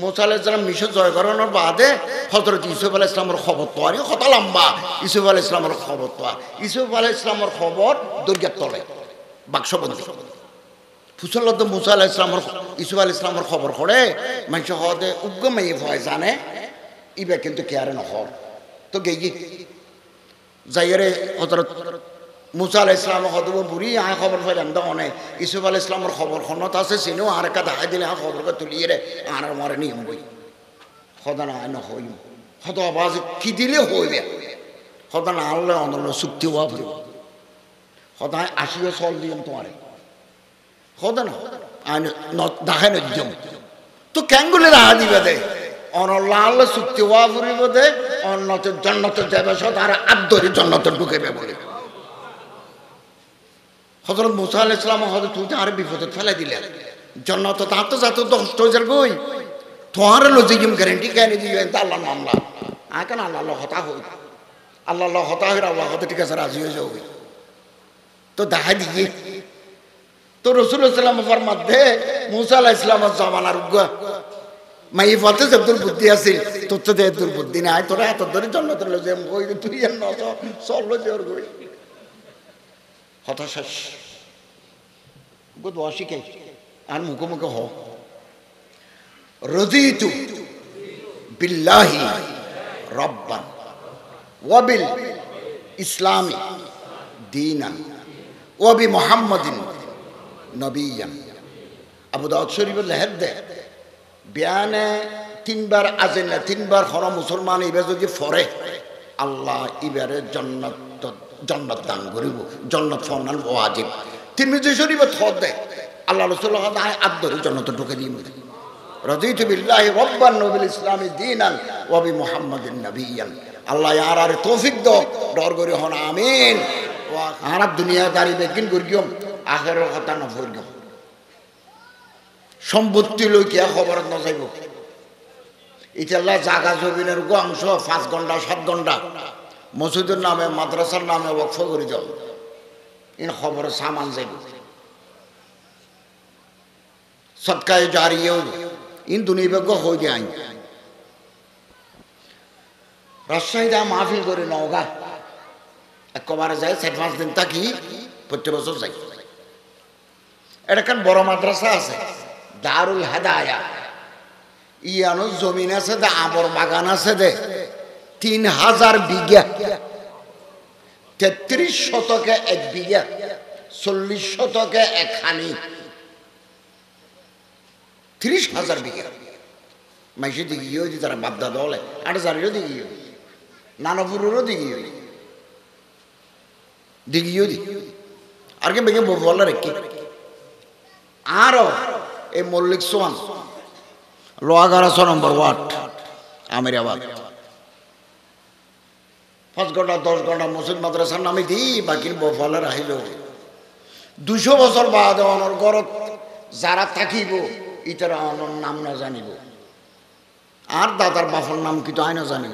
মুসা আলাইহিস সালাম মিশর জয় করানোর বাদে হযরত ইউসুফ আলাইহিস সালামের খবর তো আর কত লম্বা। ইউসুফ আলাইহিস সালামের খবর তো ইউসুফ আলাইহিস সালামের খবর দুর্গের তলে বাক্সবন্দি ফুসলত মুসা আলাইহিস সালামের ইউসুফ আলাইহিস সালামের খবর করে মানুষ হদে উগ্গমে ভয় জানে ইবে কিন্তু কেয়ারে নহর তো গেই যাইরে হযরত মুসা আলাইহিস সালাম হদব বুড়ি আ খবর পাইলাম দনে ইউসুফ আলাইহিস সালামের খবর খনত আছে সিনো আর কা দেখা দিলে আ খবরকে তুলিয়ে রে আর মরে নিয়ম বই খদানা আইন হই হদ আওয়াজ কি দিলে হইবে খদানা আল্লাহ অনল চুক্তি হওয়া ভরি খদায় আসিও চল দিম তোমারে খদানা আইন দেখায় নজম তো ক্যাঙ্গুলে রাহা দিবে দে অনল্লাহ আল্লাহ চুক্তি হওয়া ভরিব দে অন্নত জন্নত যাবে সদ আর আদরি জন্নত ঢুকেবে বলে হযরত মুসা আলাইহিস সালাম হযরত তুই আর বিপদে ফেলে দিলে জন্নত তার তো যত দষ্ট হয়ে যাবে কই তোমার লজিকিম গ্যারান্টি কেন দিবেন তা আল্লাহর মামলা কেন আল্লাহ হতা হই আল্লাহ হতা হই আল্লাহ হতে ঠিক আছে রাজি হয়ে যাবে তো দেখা দিয়ে তো রাসূলুল্লাহ সাল্লাল্লাহু আলাইহি ওয়াসাল্লাম মধ্যে মুসা আলাইহিস সালামের জামানার উগ্গা মাই ফতে জব্দুল বুদ্ধি আছে তোর তো দে দুর্বুদ্ধি নাই তোরা এত ধরে জন্নতের লজে কই তুই এর ন সব লজে ওর কই হতাশা গুড ওয়াশিকে আর মুখোমুখি হ রাদিতু বিল্লাহি রাব্বান ওয়া বিল ইসলামি দীনান ওয়া বি মুহাম্মাদিন নবিয়ান। আবু দাউদ শরীফের লেহের দে বিয়ানে তিনবার আজেনা তিনবার হর মুসলমান ইবে যদি ফরে আল্লাহ ইবারে জান্নাত দান করিব জান্নাত ফরমান ওয়াজিব। তিরমিজি শরীফে থদ দে আল্লাহ রাসূলুল্লাহ তাআলা আদরে জান্নাত ঢুকে দিই রাদিতু বিল্লাহি রাব্বান ওয়া বিল ইসলামি দীনান ওয়া বি মুহাম্মাদিন নবিয়ান। আল্লাহ ইয়ার আর তৌফিক দাও ডর করি হন আমিন। ওয়া আর দুনিয়াদারি বেকিন করিও আখিরের কথা না ভরিও সম্পত্তি লই কি খবর না যাইব ইতাল্লাহ জায়গা জমিনের অংশ 5 ঘন্টা 7 ঘন্টা মসজিদের নামে মাদ্রাসার নামে ওয়াকফ করে দাও ইন খবর সামান যাইব সদকায়ে জারিয়া ইন দুনিয়াবেগ হই যায় রাজশাহীতে মাহফিল করে নওগাঁ একবারে যায় 4-5 দিন থাকি প্রতি বছর যাই। এটা কান বড় মাদ্রাসা আছে দারুল হেদায়া ইয়ানো জমিন আছে দে আবর বাগান আছে দে 3000 বিঘা 33 শতকে 1 বিঘা 40 শতকে 1 খানি 30,000 বিঘা মাইসে দিকে গিয়ে যদি তারা বাপদা দলে 8,000 দিকে গিয়ে নানাপুরেরও দিকে দিঘিও দি আর কে বেগে বলার কি আরো এই মল্লিক সোয়ান লোহাগাড়া 6 নম্বর ওয়ার্ড আমিরাবাদ 5 ঘন্টা 10 ঘন্টা মসজিদ মাদ্রাসার নামে দিই বাকি বফলার আহিল 200 বছর বাদ অনর ঘরত যারা থাকিব ইতারা অনর নাম না জানিব আর দাদার বাপর নাম কি তো আই না জানিব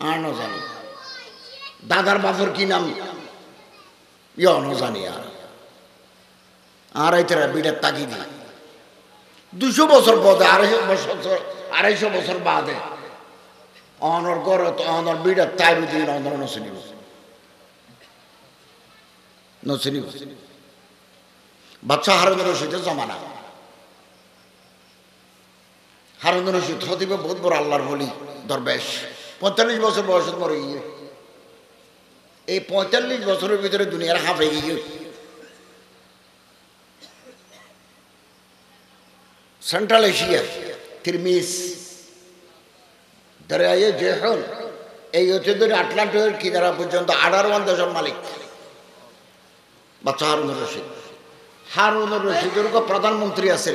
আর না জানি দাদার বাপর কি নাম ইয়া না জানি আর এইটারা বিড়ার তাকি দি 200 বছর পরে 250 বছর বাদে অনর গরত অনর বিড়ার তাই দিন অনর নসিনি বাচ্চা হারুন রশিদের জমানা হারুন রশিদ হতিবে বহুত বড় আল্লাহর বলি দরবেশ 45 বছর বয়স মরে গিয়ে এই 45 বছরের ভিতরে দুনিয়ার হাফে গিয়ে সেন্ট্রাল এশিয়া তিরমিজ দরিয়ায়ে জেহন এই হতে ধরে আটলান্টিকের কিনারা পর্যন্ত 18 দেশের মালিক বাচ্চা হারুন রশিদের প্রধানমন্ত্রী আছে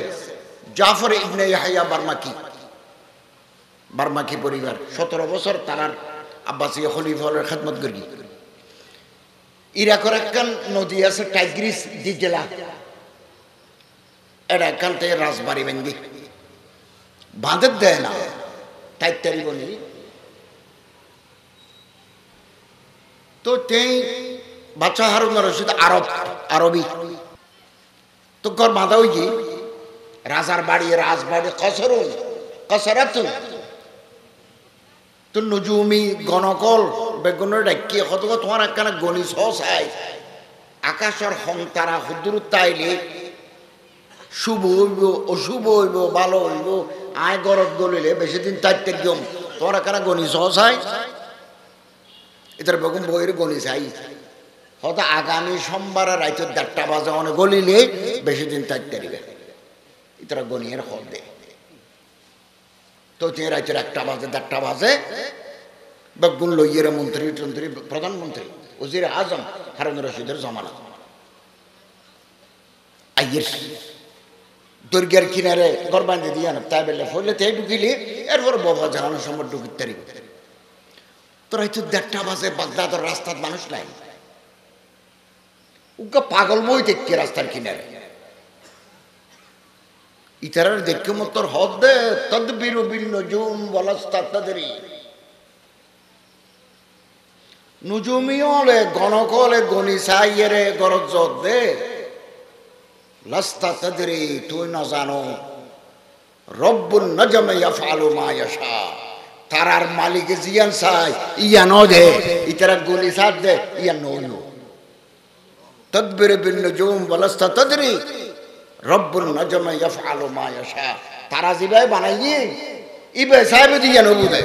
জাফর ইবনে ইয়াহইয়া বার্মাকি পরিবার 17 বছর তারার আব্বাসীয় খলিফার খেদমত করি ইরাকের একখান নদী আছে টাইগ্রিস জেলা এটা এখান থেকে রাজবাড়ি ভেঙ্গি বাঁধের দেয় না টাইটারি বলি তো তেই বাচ্চা হারুন রশিদ আরবি তো ঘর বাঁধা হই কি রাজার বাড়ি রাজবাড়ি কসরুন কসরাতুন তো নজুমি গণকল বেগুনের ডাকি কত তোমার একখানা গণি সসাই আকাশের হং তারা হুদুর তাইলে শুভ হইব অশুভ হইব ভালো হইব আয় গরত গলিলে বেশি দিন তাইতে গম তোমার একখানা গণি সসাই এটার বেগুন বইয়ের গণি চাই হয়তো আগামী সোমবারে রাইতে 1:30 বাজে অনেক গলিলে বেশি দিন তাইতে দিবে এটারা গণিয়ের হল দে তো তিনি রাইতের 1টা বাজে 1:30 বাজে বেগুন লইয়ের মন্ত্রী টন্ত্রী প্রধানমন্ত্রী ওজির আজম হারুন রশিদের জমানা আইয়ের দুর্গের কিনারে ঘর বাঁধে দিয়ে না তাই বেলে ফলে তাই ঢুকিলে এরপর বাবা জানানোর সময় ঢুকিতে তারিখ তো রাইতে 1:30 বাজে বাগদাদের রাস্তার মানুষ নাই উকা পাগল বই দেখছে রাস্তার কিনারে ইতারার দেখে মতর হদে তদবির বিন নজুম ওয়ালাস্তাতদরি নুজুমিয়লে গণকলে গনিসাইয়েরে গরজ দে লাস্তাতদরি তুই না জানো রব্বুন নজম ইয়াফআলু মা ইয়াশা তারার মালিক জিয়ান সাই ইয়া ন দে ইতারা গনিসা দে ইয়া নইও তদবির বিন নজুম ওয়ালাস্তাতদরি রব্বুল নজম ইয়াফআলু মা ইয়াশা তারা জিবাই বানাইয়ে ইবে সাহেব দিয়ে নবুদে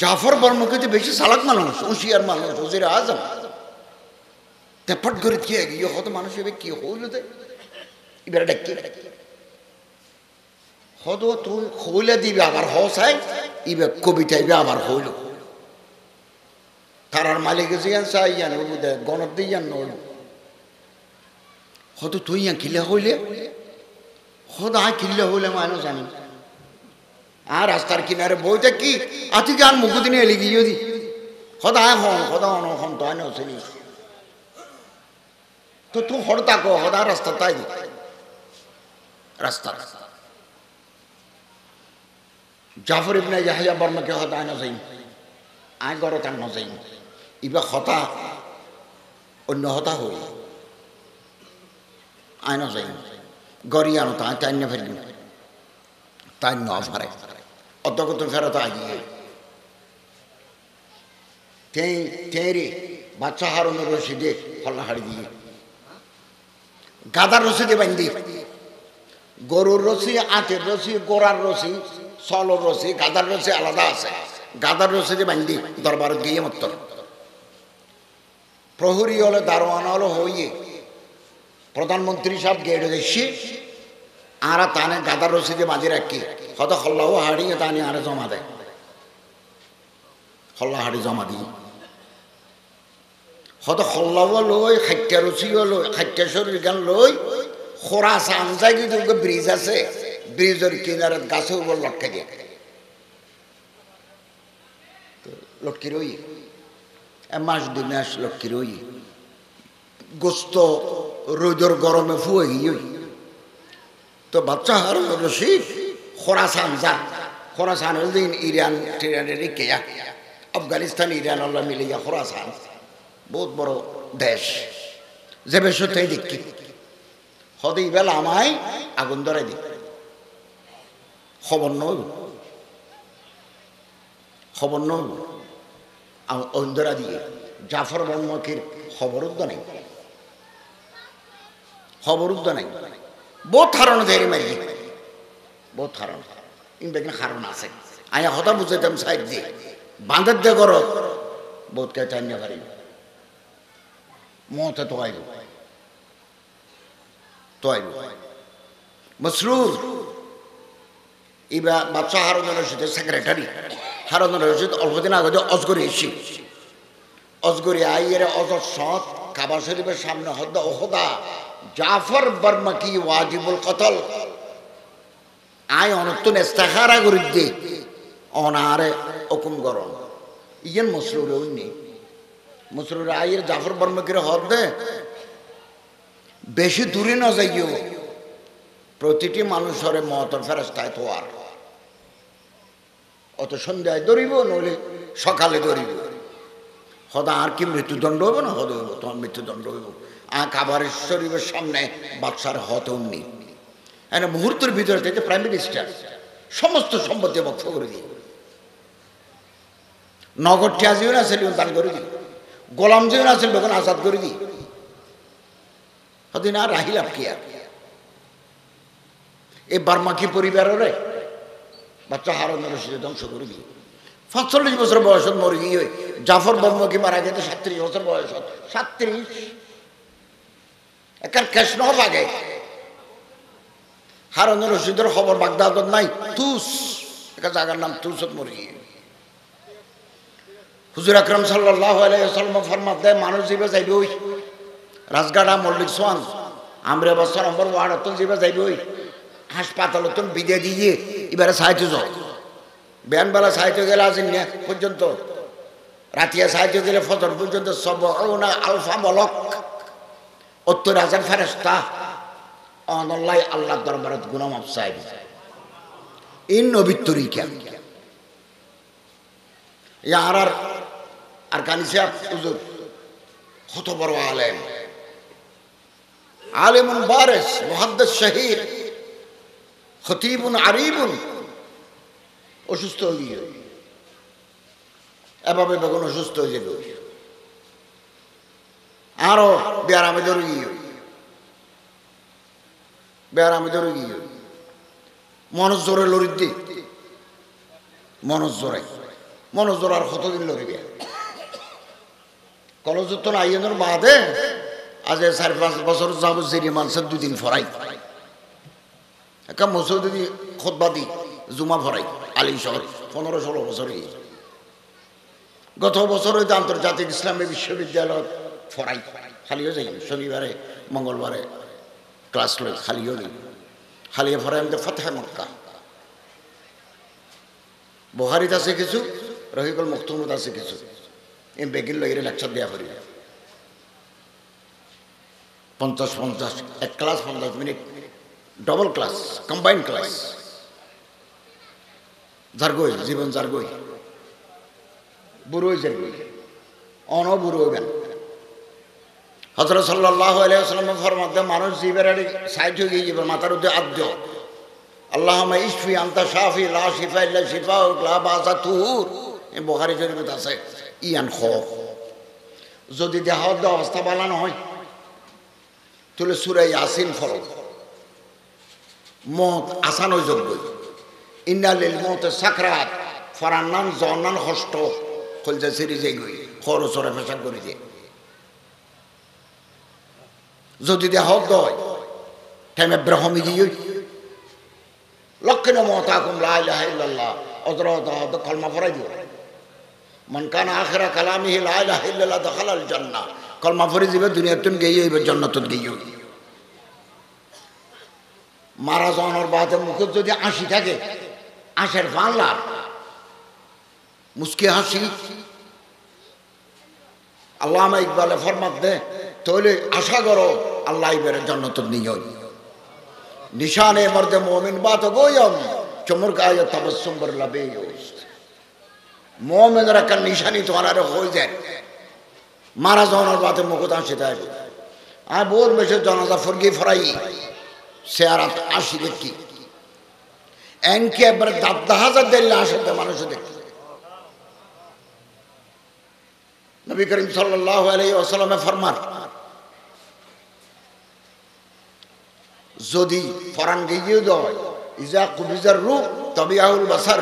জাফর বর্মকে বেশি চালাক মানুষ হুঁশিয়ার মানুষ ওজির আজম তেপট করে কি গিয়ে কত মানুষ এবে কি হইল দে এবার ডাকি হদ তুই হইলে দিবে আবার হসাই ইবে কবিতা ইবে আবার হইল তারার মালিক জিয়ান সাই ইয়ান নবুদে গণত দিয়ান নইল হয়তো তুই কিল্লা হইলে হদ কিল্লা হইলে মানে জানি আর রাস্তার কিনারে বইটা কি আতি গান মুখদিনে এলি গিয়ে দি হদায় হন হন তো আনে হসেনি তো তুই হর তাকো হদা রাস্তা তাই রাস্তা জাফর ইবনে ইয়াহইয়া বর্মাকে হদায় না যাই আয় গরত আন না যাই ইবা হতা অন্য হতা হই আয়না যাই গরিয়ানো তাই তাই না ফেলি তাই ন ফারে অতগত ফেরত আগিয়ে তেরে বাচ্চা হারুন রশিদে হল্লা হাড়ি দিয়ে গাদার রশিদে বান্ধি গরুর রশি আঁতের রশি গোড়ার রশি সলর রশি গাদার রশি আলাদা আছে গাদার রশিদে বান্ধি দরবার গিয়ে মত প্রহরী হলে দারোয়ানা হলো হইয়ে প্রধানমন্ত্রী সব গেড়ে দেখছি আর তানে গাদার রশিদে বাঁধি রাখি হয়তো হল্লাও হাড়িয়ে তানে আরে জমা দেয় হল্লা হাড়ি জমা দিই হয়তো হল্লাও লই খাইটা রশিও লই খাইটা শরীর গান লই খোরাসা আনজাই কিন্তু ব্রিজ আছে ব্রিজের কিনারে গাছের উপর লটকে দিয়ে লটকি রই মাস 2 মাস লটকি রই গোস্ত রোদর গরমে ফুয়ে গিয়ে তো বাচ্চা হারুন রশিদ খোরাসান যা খোরাসান দিন ইরান টিরানের কেয়া আফগানিস্তান ইরান আল্লাহ মিলিয়া খোরাসান বহুত বড় দেশ যে বেশতেই দেখি হদি বেলা আমায় আগুন ধরে দি খবর নই অন্ধরা দিয়ে জাফর বর্মকের খবরুদ্ধ নেই বহুত ধারণা দেরি মারি বহুত ধারণা ইনবেগনা কারণ আছে আয়া হতা বুঝাইতাম সাইড দিয়ে বাঁধের দে গর বহুত কে চাইনা পারি মতে তো আইব মসরুর ইবা বাচ্চা হারুন রশিদের সেক্রেটারি হারুন রশিদ অল্পদিন আগে অজগরি এসি অজগরি আইয়ের অজর সৎ কাবা শরীফের সামনে হদ্দা ওহদা জাফর বর্মা কি ওয়াজিবুল কতল আয় অনতুন ইস্তেখারা করি দে অনারে হুকুম গরম ইয়েন মসরুর উনি মসরুর আইয়ের জাফর বর্মা কি হদ্দে বেশি দূরে না যাইও প্রতিটি মানুষের মতর ফেরেশতায় তো আর অত সন্ধ্যায় ধরিব নইলে সকালে ধরিব হদা আর কি মৃত্যুদণ্ড হবে না হদ হইব তোমার মৃত্যুদণ্ড হইব কাবার শরীফের সামনে বাদশার হতম নেই, একটা মুহূর্তের ভিতরে থেকে প্রাইম মিনিস্টার সমস্ত সম্পত্তি বক্ষ করে দিই, নগদ টিয়া জীবন আছে দান করে দিই, গোলাম জীবন আছে তখন আজাদ করে দিই, হদিন আর রাহিলাম কি আর এই বার্মাকি পরিবারের বাচ্চা হারুন রশিদ ধ্বংস করে দিই। ৪৫ বছর বয়সত মরে গিয়ে জাফর বার্মাকি মারা গেছে ৩৭ বছর বয়সত, ৩৭ একার কেশ নহ আগে হারুন রশিদের খবর বাগদাদত নাই, তুস একটা জায়গার নাম তুসত মরে গিয়ে। হুজুর আকরাম সাল্লাল্লাহু আলাইহি ওয়াসাল্লাম ফরমাত দেয় মানুষ জিবে যাইবে ওই রাজগাড়া মল্লিক সোয়ান আমরা বছর নম্বর ওয়ার্ডতন জিবে যাইবে ওই হাসপাতালতন বিদে দিয়ে এবারে সাহায্য যাও বেলা সাহায্য গেলে আসেন না পর্যন্ত রাতিয়া সাহায্য গেলে ফজর পর্যন্ত সব আলফা মলক ৭০,০০০ ফেরেশতা অনল্লাই আল্লাহ দরবারত গুনাহ মাফ চাইব। এই নবীর তরিকা আর কানিসা হুজুর কত বড় আলেম, আলেমুন বারিস মুহাদ্দিস শহীদ খতিবুন আরিবুন, অসুস্থ হয়ে গিয়ে এভাবে বেগুন অসুস্থ হয়ে যাবে, আরো বেয়ারামে ধরে গিয়ে মনোজ জোরে লড়ি দি মনোজ জোরার কতদিন লড়িবে কলেজত তো আইনের বাদে আজ ৪-৫ বছর যাব জেরি মানুষের ২ দিন ফরাই একটা মসজিদে খুতবা দি জুমা ফরাই আলী শহর ১৫-১৬ বছর গত বছর হইতে আন্তর্জাতিক ইসলামী বিশ্ববিদ্যালয় ফরাই খালিও যাই শনিবারে মঙ্গলবারে ক্লাস লই খালিও নেই খালিয়ে ফরাই আমাদের ফতেহে মক্কা বুখারীত আছে কিছু, রহিকুল মখতুমত আছে কিছু, এই বেগির লইরে লেকচার দেওয়া করি ৫০ এক class ৫০ minute double class combined class জারগই জীবন জারগই বুড়োই জারগই বুড়ো হইবেন। হযরত সাল্লাল্লাহু আলাইহি ওয়াসাল্লাম ফরমাত দেন মানুষ জীবের সাইড হয়ে গিয়ে মাথার উদ্দে আদ্য আল্লাহুম্মা ইশফি আনতা শাফি লা শিফা ইল্লা শিফাউক লা বাসা তুহুর, এই বুখারী শরীফে আছে। ইয়ান খ যদি দেহ অবস্থা ভালো না হয় তাহলে সূরা ইয়াসিন ফরজ মত আসান হয়ে যাবে। ইন্না লিল মউতি সাকরাত ফরান্নান জন্নান কষ্ট কলজা সিরি যাই গই খরচরে পেশাব করে দিয়ে যদি দেহ হয় টাইমে ব্রহ্মী গিয়ে লক্ষণ মতাকুম লা ইলাহা ইল্লাল্লাহ অজরত কলমা পড়াই দিও মান কানা আখিরা কালামিহি লা ইলাহা ইল্লাল্লাহ দাখালাল জান্নাহ, কলমা পড়ে দিবে দুনিয়াতুন গিয়ে এবার জান্নাতুন গিয়ে। মারা যাওয়ার বাদে মুখে যদি হাসি থাকে আশের বাংলা মুস্কি হাসি আল্লামা ইকবালে ফরমাত দে তাহলে আশা করো আল্লাহ এবারে জান্নাতুন নিয়ে নিশানে মর্দে মোমিন বাত গোয়ম চমর গায়ে তাবাসসুম বার লবে মোমিনের একটা নিশানি তোমার হয়ে যায় মারা যাওয়ার বাদে মুখ হাসি থাকে। আর বহুত বেশি জানাজা ফরগি ফরাই সে আর আসি দেখি এনকে একবার দাহাজার দিল্লি আসতে মানুষ দেখি। নবী করিম সাল্লাল্লাহু আলাইহি ওয়াসাল্লামে ফরমান যদি ফরান গিয়ে দেয় ইজা কুবিজার রূপ তবে আহুল বাসার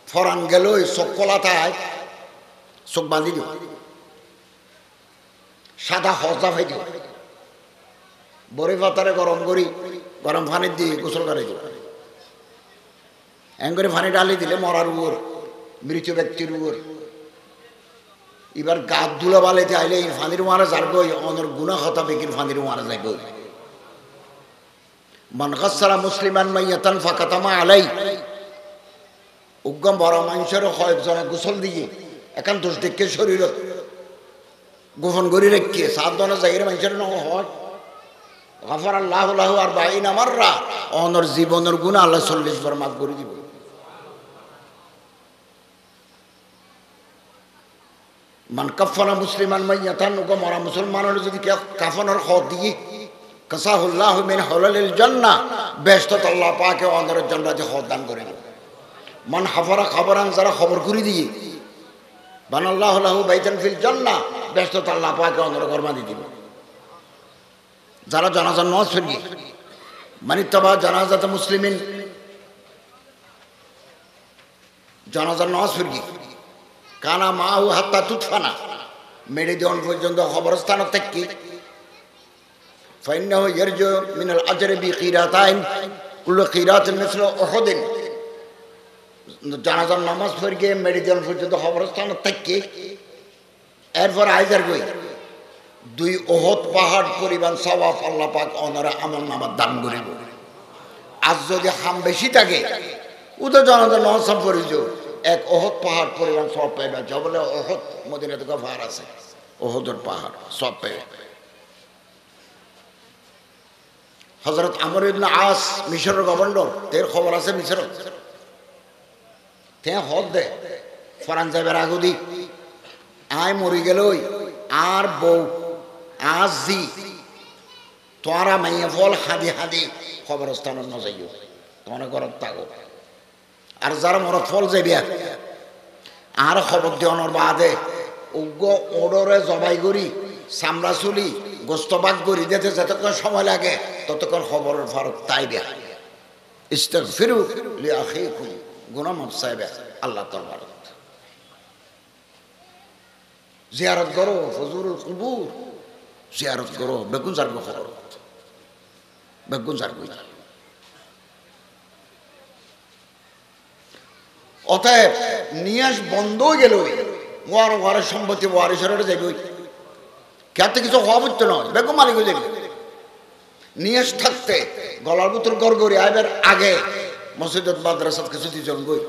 ফরান গেল চোখ কলাতায় চোখ বাঁধি দিও সাদা হজা ভাই দিও বড়ি পাতারে গরম করি গরম পানি দিয়ে গোসল করে দিও এম করে পানি ডালি দিলে মরার উপর মৃত ব্যক্তির উপর এবার গাত ধুলা বালাইতে আইলে এই ফানির মারা যার গই অনর গুনাহ হতা বেকির ফানির মারা যায় গই মান গাসসারা মুসলিমান মাইয়াতান ফাকাতামা আলাই উগ্গম বড় মানুষের কয়েকজনে গোসল দিয়ে একান দোষ দেখে শরীর গোপন করে রেখে সাবধানে জায়গায় মানুষের ন হয় গাফার আল্লাহ লাহু আর বাইন আমাররা অনর জীবনের গুনাহ আল্লাহ 40 বার মাফ করে দিব। মান কাফানা মুসলিমান মাইয়াতান, ওকে মরা মুসলমানের যদি কেউ কাফনের খ দিয়ে কাসাহুল্লাহ মিন হলালিল জান্নাহ, বেহেশতত আল্লাহ পাকে অন্তরের জান্নাতে খ দান করে দেন। মান হাফারা খবরান, যারা খবর করে দিয়ে বানাল্লাহু লাহু বাইতান ফিল জান্নাহ, বেহেশতত আল্লাহ পাকে অন্তরের ঘর বাঁধি দিবে। যারা জানাজার নামাজ পড়ি, মানিত্তাবা জানাজাতে মুসলিমিন, জানাজার নামাজ পড়ি কানা মাহু হাত্তা তুতফানা, মেরে দেওয়ান পর্যন্ত খবরস্থান থেকে ফাইন্নাহু ইয়ারজু মিনাল আজরি বিকিরাতাইন কুল্লু কিরাতিন মিসলু উহুদিন। জানাজার নামাজ পড়ে মেরে দেওয়ান পর্যন্ত খবরস্থান থেকে এরপর আইজার গই 2 উহুদ পাহাড় পরিমাণ সওয়াব আল্লাহ পাক ওনারা আমল নামার দান করিব। আজ যদি হাম বেশি থাকে উদয় জানাজার নামাজ পড়িছ 1 উহুদ পাহাড় পরিমাণ সওয়াব পাইবা। যা বলে উহুদ মদিনাতে পাহাড় আছে, উহুদের পাহাড় সওয়াব পাইবা। হযরত আমর ইবনে আস মিশরের গভর্নর, তের খবর আছে মিশর তে হদ দে ফরান যাইবার আগুদি আয় মরি গেল আর বউ আজ জি তোরা মাইয়া ফল হাদি হাদি খবরস্থান ন যাইও, তোমার ঘরত থাকো। আর যারা মরত ফল যাইবে আর খবর দেওয়ানোর বাদে উগ্র ওডরে জবাই করি চামড়া চুলি গোস্তবাগ করি দিতে যতক্ষণ সময় লাগে ততক্ষণ খবরের ফারক তাইবে। ইস্তাগফিরু লিআখিকুম, গুনাহ মাফ চাইবে আল্লাহ দরবারত। জিয়ারত করো হুজুরুল কুবুর, জিয়ারত করো বেগুন জার খবর বেগুন জার কই। অতএব নিয়াস বন্ধ হয়ে গেল, ওয়ার ওয়ারের সম্পত্তি ওয়ারিসের যাইব, খেতে কিছু হওয়া বুঝতে নয়, বেগম মালিক হয়ে যাবে। নিয়াস থাকতে গলার ভিতর গড়গড়ি আইবার আগে মসজিদত মাদ্রাসাত কিছু দুজন গই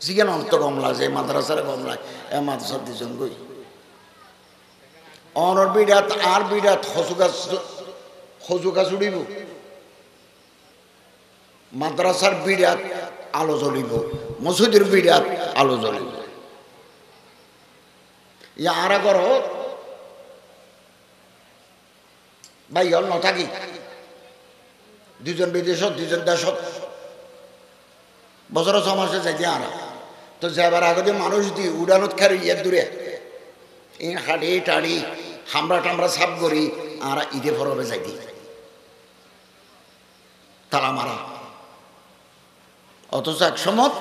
জিজ্ঞান অন্ত কমলা যে মাদ্রাসার কমলায় এ মাদ্রাসার দুজন গই অনর বিরাট আর বিরাট হজুকা চুড়িব, মাদ্রাসার বিরাট আলো জ্বলিব, মসজিদের বিরাট আলো জ্বলিব। ইয়ারা ঘর ভাই হল নথাকি দুজন বিদেশত দুজন দেশত বছর 6 মাসে যাইতে আর তো যাবার আগে মানুষ দি উড়ানত খারি ইয়ে দূরে এই হাড়ি টাড়ি হামরা টামরা সাপ করি আর ঈদে ফরবে যাইতে তালা মারা। অথচ এক সময়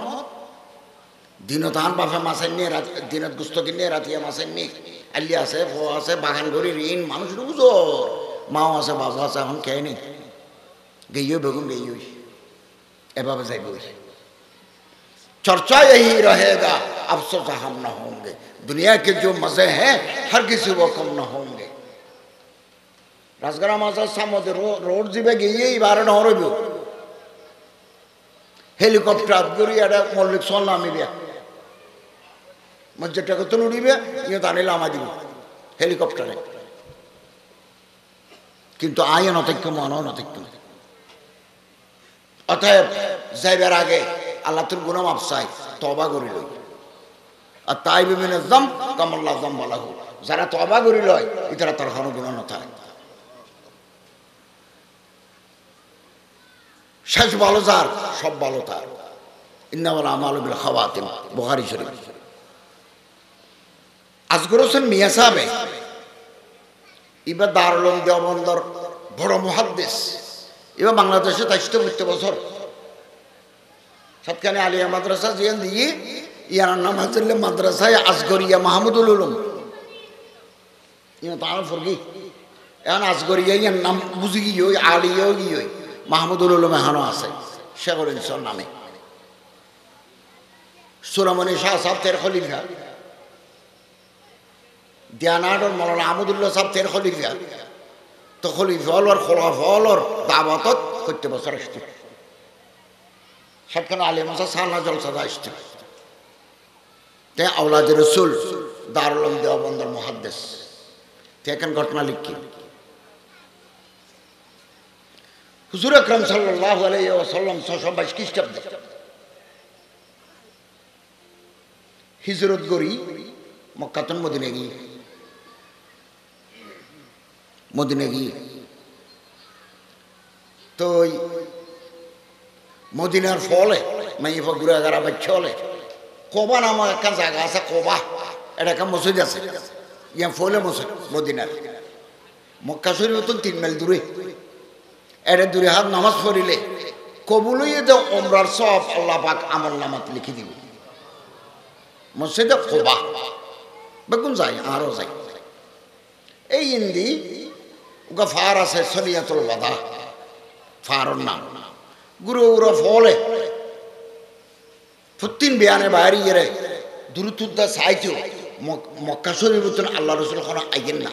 দিনত আন বাফে মাছের নিয়ে দিনত গুস্ত কিনে রাতিয়া মাছের নিয়ে আলি আছে ফ আছে বাগান করি ঋণ মানুষ উজোর মাও আছে বাবা আছে, এখন খেয়ে নি গেইও বেগুন গেইও এভাবে যাইব। चर्चा यही रहेगा, अफसोस हम न होंगे, दुनिया के जो मजे हैं हर किसी को कम न होंगे। राजगरा मासा सामने रोड जीवे गई बारे न हो रही हो हेलीकॉप्टर गुरी अड़ा मौलिक सोल नामी बिया मस्जिद का तो लुड़ी बिया ये ताने लामा दी हेलीकॉप्टर है किंतु आये न तक क्यों मानो न तक क्यों अतः जाइबर आगे আল্লাহ তোর গুনাহ মাফ চাই, তওবা করি লই। আর তাইবে মিনে যাম কামাল্লাহ যাম বালাহু, যারা তওবা করি লয় ইতারা তার কোনো গুনাহ না থাকে। শেষ ভালো যার সব ভালো তার। ইন্নামাল আমালু বিল খাওয়াতিম, বুখারী শরীফ। আজগর হোসেন মিয়া সাহেব এবার দারুল উলুম দেওবন্দর বড় মুহাদ্দিস, এবার বাংলাদেশে 23 বছর সৎখানে আলিয়া মাদ্রাসা জিয়ান দিয়ে ইয়ার নাম হচ্ছে মাদ্রাসায় আসগরিয়া মাহমুদুল উলুম ইয়া তার ফরগি এখন আসগরিয়া ইয়ার নাম বুঝি গিয়ে ওই আলিয়াও গিয়ে মাহমুদুল উলুম এখনো আছে শেখুল ইনসান নামে। সুরামণি শাহ সাহেব তের খলিফা, দিয়ানাডর মৌলানা আহমদুল্লাহ সাহেব তের খলিফা, তো খলিফা হলর খোলাফা হলর দাওয়াতত করতে বছর আসছে সবখানে আলিয়া মাসা সালনা জলসাদা আসছে। তে আওলাদ রসুল দারুল উলুম দেওবন্দর মুহাদ্দিস তে এখন ঘটনা লিখি। হুজুর আকরাম সাল্লাল্লাহু আলাইহি ওয়াসাল্লাম 622 খ্রিস্টাব্দে হিজরত করি মক্কাতুন মদিনা গিয়ে তো ওই মদিনার ফলে মাইফ ঘুরে গারা বাচ্চা হলে কোবা নামক একটা জায়গা আছে, কোবা, এটা একটা মসজিদ আছে, ইয়া ফলে মসজিদ মদিনার। মক্কা শরীফ তো 3 মাইল দূরে, এটা দূরে হাত নামাজ পড়িলে কবুল হইয়ে দাও ওমরার সব আল্লাহ পাক আমল নামাত লিখে দিবে। মসজিদে কোবা বেগুন যাই আরও যাই। এই ইন্দি ওগা ফার আছে সনিয়াতুল ওয়াদা, ফারর নাম গুরু উরা ফলে ফুত্তিন বিয়ানে বাইরে গেলে দূরতুদ্দা সাইতো মক্কা শরীফ আল্লাহ রসুল কোনো আইগেন না।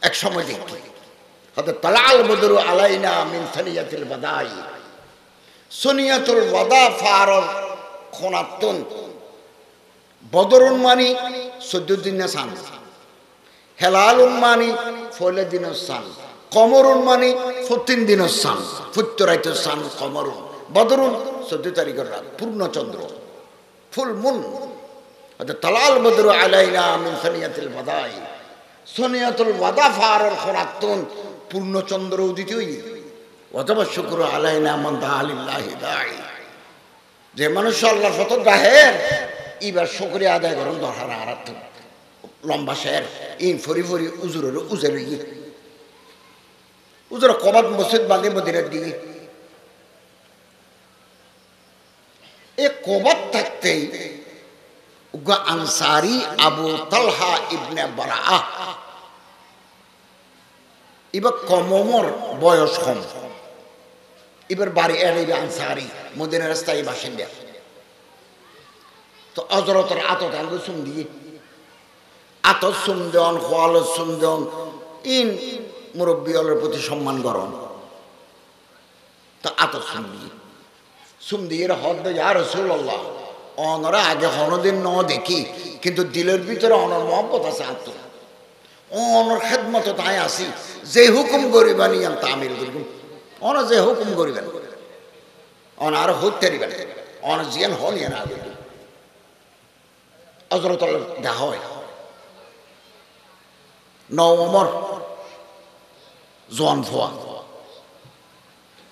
এক সময় দেখি হয়তো তালাল বদরু আলাইনা মিন সনিয়াতুল ওয়াদাই, সনিয়াতুল ওয়াদা ফারর খোনাতুন বদরুন মানি 14 দিন সান, হেলালুন মানি 14 দিন সান, কমরুন মানি 14 দিন সান, ফুত্তরাইত সান কমরুন, বদরুন 14 তারিখের রাত, পূর্ণচন্দ্র, ফুল মুন। তালাল বদরু আলাইনা মিন সনিয়াতুল ওয়াদাই, সনিয়াতুল ওয়াদা ফারর খোনাতুন পূর্ণচন্দ্র উদিত হই। ওয়াজাবা শুকরু আলাইনা মান দাআলিল্লাহি দাঈ, যে মানুষ আল্লাহর পথে দাহের এবার শুকরিয়া আদায় করেন দরকার। আর লম্বা শের ইন ফরি ফরি উজুরের উজের গিয়ে উজুর কবাত মসজিদ বাঁধে মদিনার দিকে। এ কবাত থাকতেই আনসারি আবু তালহা ইবনে বারাআহ, এবার কমর বয়স কম, এবার বাড়ি এড়ে আনসারি মদিনার স্থায়ী বাসিন্দা। তো হযরতের আতত আঙ্গ সুম দিয়ে আতত সুম দেন, খোয়াল সুম দেন, ইন মুরব্বী হলের প্রতি সম্মান করন। তো আতত সুম দিয়ে হদ ইয়া রাসূলুল্লাহ, অনরা আগে কোনোদিন ন দেখি, কিন্তু দিলের ভিতরে অনর মহব্বত আছে, আত্ম অনর খেদমত তাই আসি, যে হুকুম করিবানি আমি তামিল করিব, অন যে হুকুম করিবেন অন আর হইতে দিবেন, অন জিয়ান হন ইয়া না করিবেন। হযরত দেখা হয় নওমর জোয়ান ফোয়া,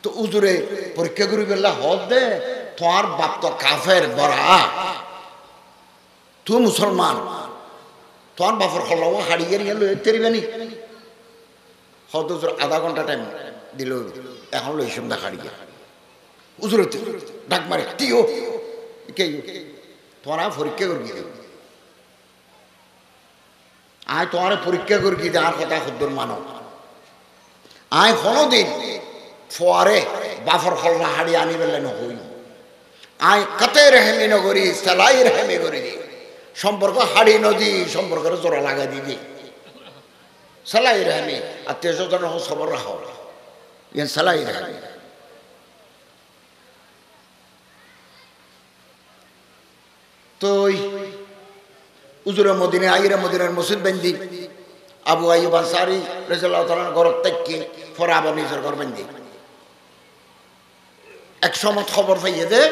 তো উজুরে পরীক্ষা করি বেলা হদ দে, তোমার বাপ তো কাফের বড়া, তুই মুসলমান, তোমার বাপর খলাও হারিয়ে নিয়ে লই তেরিবানি। হদ উজুর আধা ঘন্টা টাইম দিল, এখন লই সন্ধ্যা হারিয়ে উজুরে ডাক মারে, তিও কে তোমার পরীক্ষা করবি, আয় তোমার পরীক্ষা করি কি আর কথা খুদ্দুর মানব, আয় কোনোদিন ফোয়ারে বাফর খলনা হাড়ি আনি বেলে নহই, আয় কাতে রেহেমি নগরী সেলাই রেহেমি করি দি, সম্পর্ক হাড়ি নদী সম্পর্কের জোড়া লাগাই দিবি, সেলাই রেহেমি আত্মীয় স্বজন খবর রাখো, ইয়ে সেলাই রেহেমি। তো উজুরে মদিনা আইরে মদিনার মসজিদ বেন্দি আবু আইয়ুব আনসারী রাদিয়াল্লাহু তাআলা ঘর থেকে পরে আবার নিজের ঘর বেন্দি। এক সময় খবর পাইয়ে দে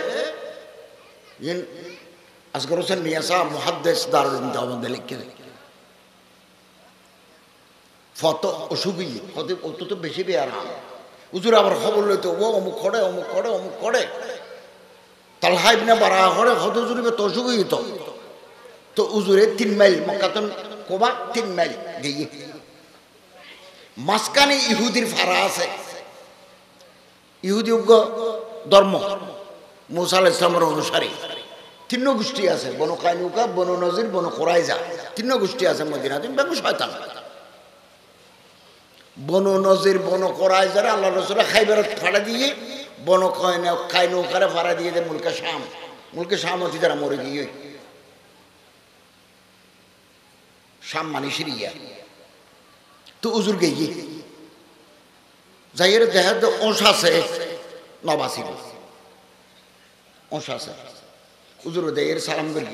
আসগর হোসেন মিয়া সাহেব মুহাদ্দিস দারুল উলুম দেওবন্দে লিখে ফত অসুখী হতে অত তো বেশি বেয়ারাম। উজুর আবার খবর লইতো ও অমুক করে অমুক করে অমুক করে, তালহা ইবনে বারাআহ করে হত উজুরিবে তো অসুখী হতো। তো উজুরে 3 মাইল মক্কাতুন কোবা 3 মাইল গিয়ে মাঝখানে ইহুদির ফাড়া আছে, ইহুদি ধর্ম মুসা আলাইহিস সালামের অনুসারী 3 গোষ্ঠী আছে, বনু কাইনুকা, বনু নজির, বনু কুরাইজা, 3 গোষ্ঠী আছে মদিনাতে। বেগু শয়তান বনু নজির বনু কুরাইজারে আল্লাহ রাসূল খাইবারত ফাড়া দিয়ে, বনু কাইনুকারে ফাড়া দিয়ে দে মুলকে শাম অতি যারা মরে গিয়ে শাম মানে সিরিয়া। তো উজুর গিয়ে যাইয়ের দেখা তো ওষ আছে নবাসিব ওষ আছে, উজুর দেয়ের সালাম করি।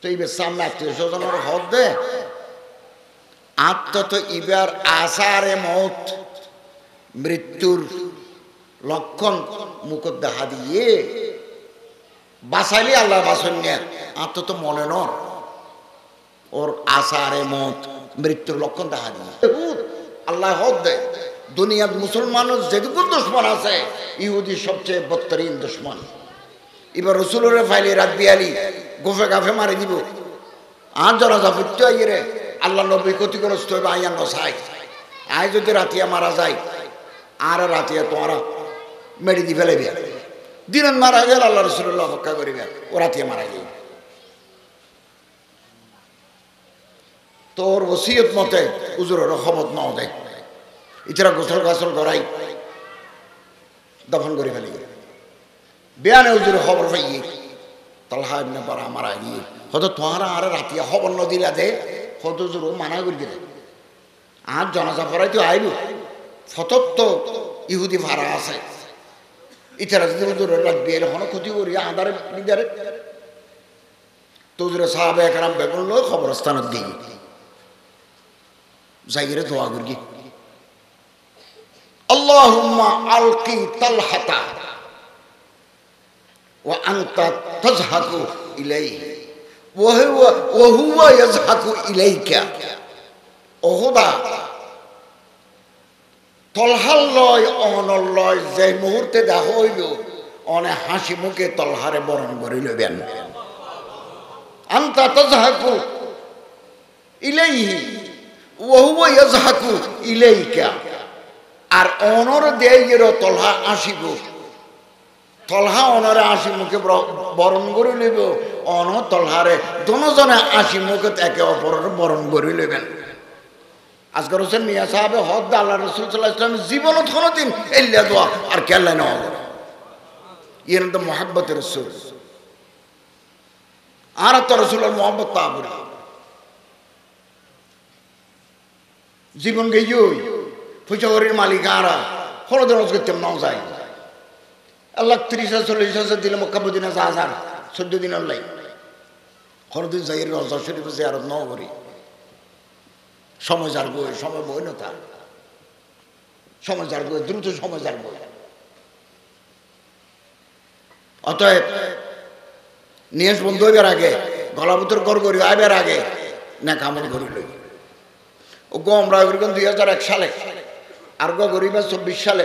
তো এইবার সামনে আত্মীয় স্বজনের হক দে আত্ম তো ইবার আসারে মত মৃত্যুর লক্ষণ মুখ দেখা দিয়ে বাঁচাইলে আল্লাহ বাঁচন নিয়ে আর তো মনে নর ওর আসারে মত মৃত্যুর লক্ষণ দেখা দিই আল্লাহ হদ দেয় দুনিয়ার মুসলমানের যেটুকু দুশ্মন আছে ইহুদি সবচেয়ে বদতরিন দুশ্মন। এবার রসুলের ফাইলে রাখবি আলী গোফে গাফে মারি দিব আর জনাজা ফুটতে আইরে আল্লাহ নবী ক্ষতিগ্রস্ত হবে আইয়া নসাই আয় যদি রাতিয়া মারা যায় আর রাতিয়া তোমারা মেরে দি ফেলে দিনের মারা গেল আল্লাহ রসুল্লাহ অপেক্ষা করিবে ও রাতিয়া মারা গেল তোর ওসিয়ত মতে উজুরের খবর নাও দেয় ইতারা গোসল গাছল করাই দফন করে ফেলি বেয়ানে উজুরে খবর পাইয়ে তালহা ইবনে বারা মারা গিয়ে হয়তো তোহারা আর রাতিয়া খবর ন দিলা দে হয়তো জোর মানা করে দিলে আর জনাজা পড়াই তো আইব ফতত তো ইহুদি ভাড়া আছে ইতারা যদি উজুরে রাখবি এরকম ক্ষতি করি আদারে নিদারে তো উজুরে সাহাবে একরাম বেগুন লো খবরস্থানত দিই যাইরে দোয়া করি আল্লাহুম্মা আলকি তালহাতা ওয়া আনতা তাজহাকু ইলাইহি ওয়া হুয়া ইয়াজহাকু ইলাইকা ও খোদা তলহার লয় অনর লয় যে মুহূর্তে দেখা হইল অনে হাসি মুখে তলহারে বরণ করে লইবেন আনতা তাজহাকু ইলাইহি ওয়া হুয়া ইয়াজহাকু ইলাইকা আর অনর দেয়ের তলহা আসিব তলহা অনরে আসি মুখে বরণ করে লইব অন তলহারে দুজনে আসি মুখে একে অপরের বরণ করে লইবেন। আজকাল হোসেন মিয়া সাহেবে হদ আল্লাহ রসুল সাল্লাহ ইসলামের জীবনত কোনোদিন এল্লা দোয়া আর কেল্লা নেওয়া ইয়ের তো মোহাব্বতের রসুল আর তো রসুলের মোহাম্মত তা বলি জীবন গেই ফুচা মালিক আরা কোনোদিন রোজ করতে নাও যায় আল্লাহ 30,000-40,000 দিলে মক্কা মদিনা 14 দিন আল্লাহ কোনোদিন যাই রোজা শরীফ জিয়ারত নাও করি সময় যার বই সময় বই না তার সময় যার বই দ্রুত সময় যার বই অতএব নিয়েস বন্ধ হইবার আগে গলাপুত্র কর করি আইবার আগে না কামল করি লই ও গো আমরা 2001 সালে আর গো গরিবা 24 সালে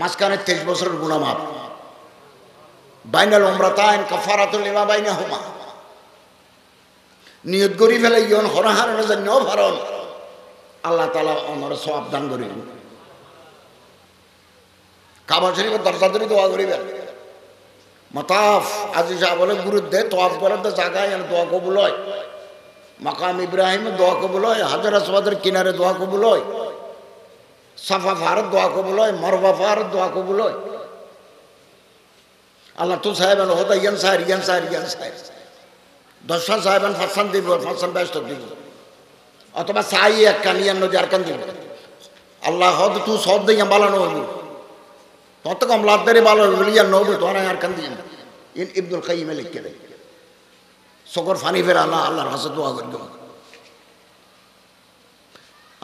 মাঝখানে 23 বছরের গুনাহ মাপ বাইনাল উমরাতাইন কাফারাতুল লিমা বাইনাহুমা নিয়ত করি ফেলে ইয়ন হরহারণ জন্য ভারণ আল্লাহ তাআলা ওনার সওয়াব দান করিবেন কাবা শরীফের দরজা ধরে দোয়া করিবেন মাতাফ আজি যা বলে গুরুদে তওয়াফ করার তো জায়গায় দোয়া কবুল হয় মাকাম ইব্রাহিম দোয়া কবুল হয় হাজার আসওয়াদের কিনারে দোয়া কবুল হয় সাফা ফারত দোয়া কবুল হয় মারওয়া ফারত দোয়া কবুল হয় আল্লাহ তো সাহেবান হতা ইয়ান সাহেব দশটা সাহেবান ফাঁসান দিব ফাঁসান ব্যস্ত দিব অথবা সাই এক কানিয়ান নদী আর কান দিব আল্লাহ হদ তুই সব দিয়ে বালানো হইব তত কম লাভদারি ভালো হইব ইয়ার নবী তো আর কান দিয়ে ইন ইবনুল কাইয়িম লিখে দেয় সকর ফানি ফের আল্লাহ আল্লাহর কাছে দোয়া করে দেব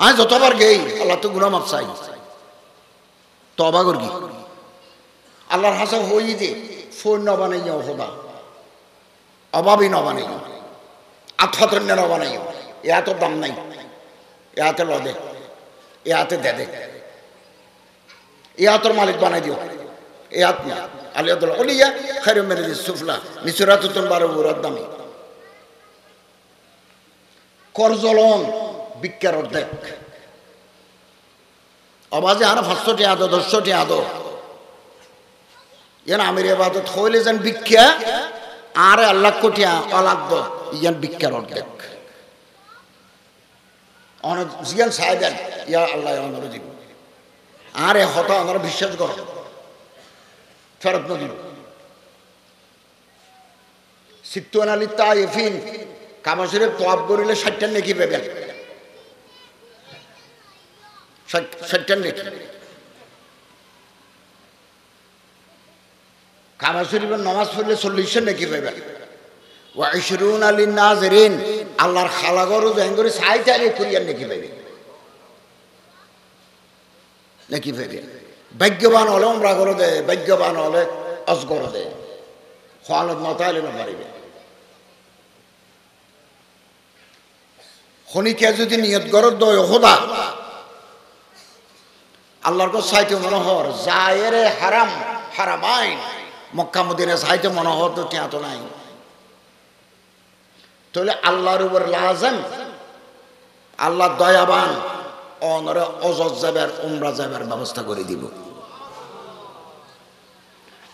আজ যতবার গেই আল্লাহ তো গুনাহ মাফ চাই তওবা করবি আল্লাহর হাসা হই দে ফোন ন বানাইও খোদা অভাবই ন বানাইও আত্মতন্য ন বানাইও এত দাম নাই এতে লদে এতে দে দে তোর মালিক বানাই দিও এ আত্মা আলিয়াতুল উলিয়া খায়রুম মিনাল সুফলা নিসরাতুন বারুরাদ দামি করজলন বিজ্ঞার অর্ধেক আওয়াজে আর 500টি আদো 10টি আদো ইয়ান আমির ইবাদত হইলে যেন বিজ্ঞা আর আল্লাহ কোটি অলাগ্য ইয়ান বিজ্ঞার অর্ধেক অনেক জিয়ান সাহেবেন ইয়া আল্লাহ অনর দিব আর এ হত আমরা বিশ্বাস করো ফেরত ন দিব সিত্তুন আলী তাইফিন কাবা শরীফ তওয়াফ করিলে 60টা নেকি পাবেন 60টা নেকি কাবা শরীফের নামাজ পড়লে 40টা নেকি পাবেন ওয়া 20 লিন নাজিরিন আল্লাহর খালাগরু জেঙ্গরি সাইতারি করিয়া নেকি পাবেন নেকি পাবেন ভাগ্যবান হলে উমরা করে দে ভাগ্যবান হলে হজ করে দে খোয়ালত মতাইলে না পারিবে খনিকে যদি নিয়ত গরত দয় খোদা আল্লাহর কাছে চাইতে মনোহর জায়েরে হারাম হারামাইন মক্কা মদিনা চাইতে মনোহর তো টিয়া তো নাই তাহলে আল্লাহর উপর লাজেম আল্লাহ দয়াবান অনরে অজত যাবার উমরা যাবার ব্যবস্থা করে দিব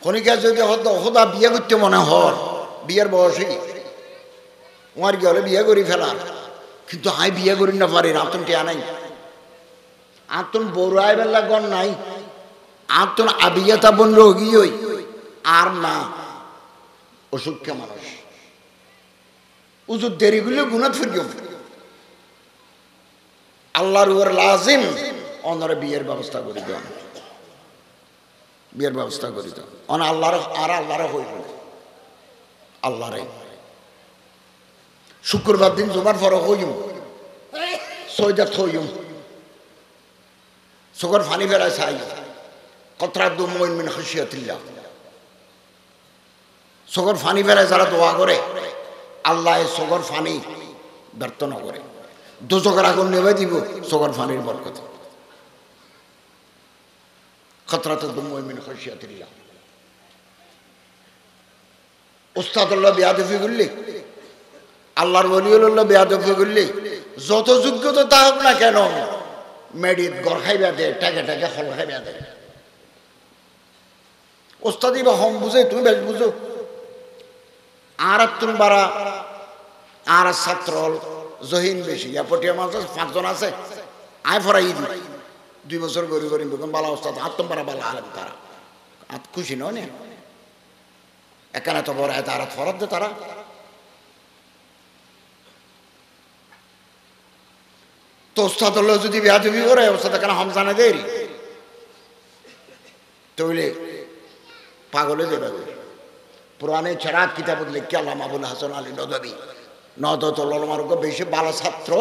খনিকা যদি খোদা বিয়ে করতে মনে হর বিয়ের বয়সে আমার কি হলে বিয়ে করি ফেলার কিন্তু আই বিয়ে করি না পারি আতন টিয়া নাই আতন বড় আইবেলা গণ নাই আতন আবিয়াতা বন রোগী হই আর না অসুখ্য মানুষ উজুর দেরিগুলো গুণাত ফিরিও আল্লাহর উপর লাজিম অনরে বিয়ের ব্যবস্থা করে দেন বিয়ের ব্যবস্থা করে দেন অন আল্লাহর আর আল্লাহরে হইল আল্লাহরে শুক্রবার দিন জুমার পরে হইম সৈদাত হইম চোখের ফানি ফেলায় চাই কতরাদ্দু মুমিন মিন খাশিয়াতিল্লাহ চোখের ফানি ফেলায় যারা দোয়া করে আল্লাহ চোখের ফানি ব্যর্থ না করে দুচোখের আগুন নেমে দিব চোখের ফানির বরকতে খতরাতুল মুমিন খাশিয়াতিল্লাহ উস্তাদুল্লাহ বিয়াদফি করলে আল্লাহর ওলিউল্লাহ বিয়াদফি করলে যত যোগ্যতা তা হোক না কেন মেডিত গড় খাইবা দে টাকে টাকে ফল খাইবা দে ওস্তাদি বা হম বুঝে তুমি বেশ বুঝো আর তুমি বারা আর ছাত্র জহিন বেশি পটিয়া মানুষ 5 জন আছে আয় ফরাই দি 2 বছর গড়ি গড়ি বেগম বালা ওস্তাদ আত্ম বারা বালা আলেম তারা আত খুশি নয় এখানে তো বড় তারা ফরত দে তারা তো ওস্তাদ যদি বেয়াদবি করে ওস্তাদ কেন হাম জানে দেরি তইলে পাগলে দেবে পুরানে চেরাত কিতাব লিখে আল্লামা আবুল হাসান আলী নদভী নদতুল উলামার বেশি ভালো ছাত্র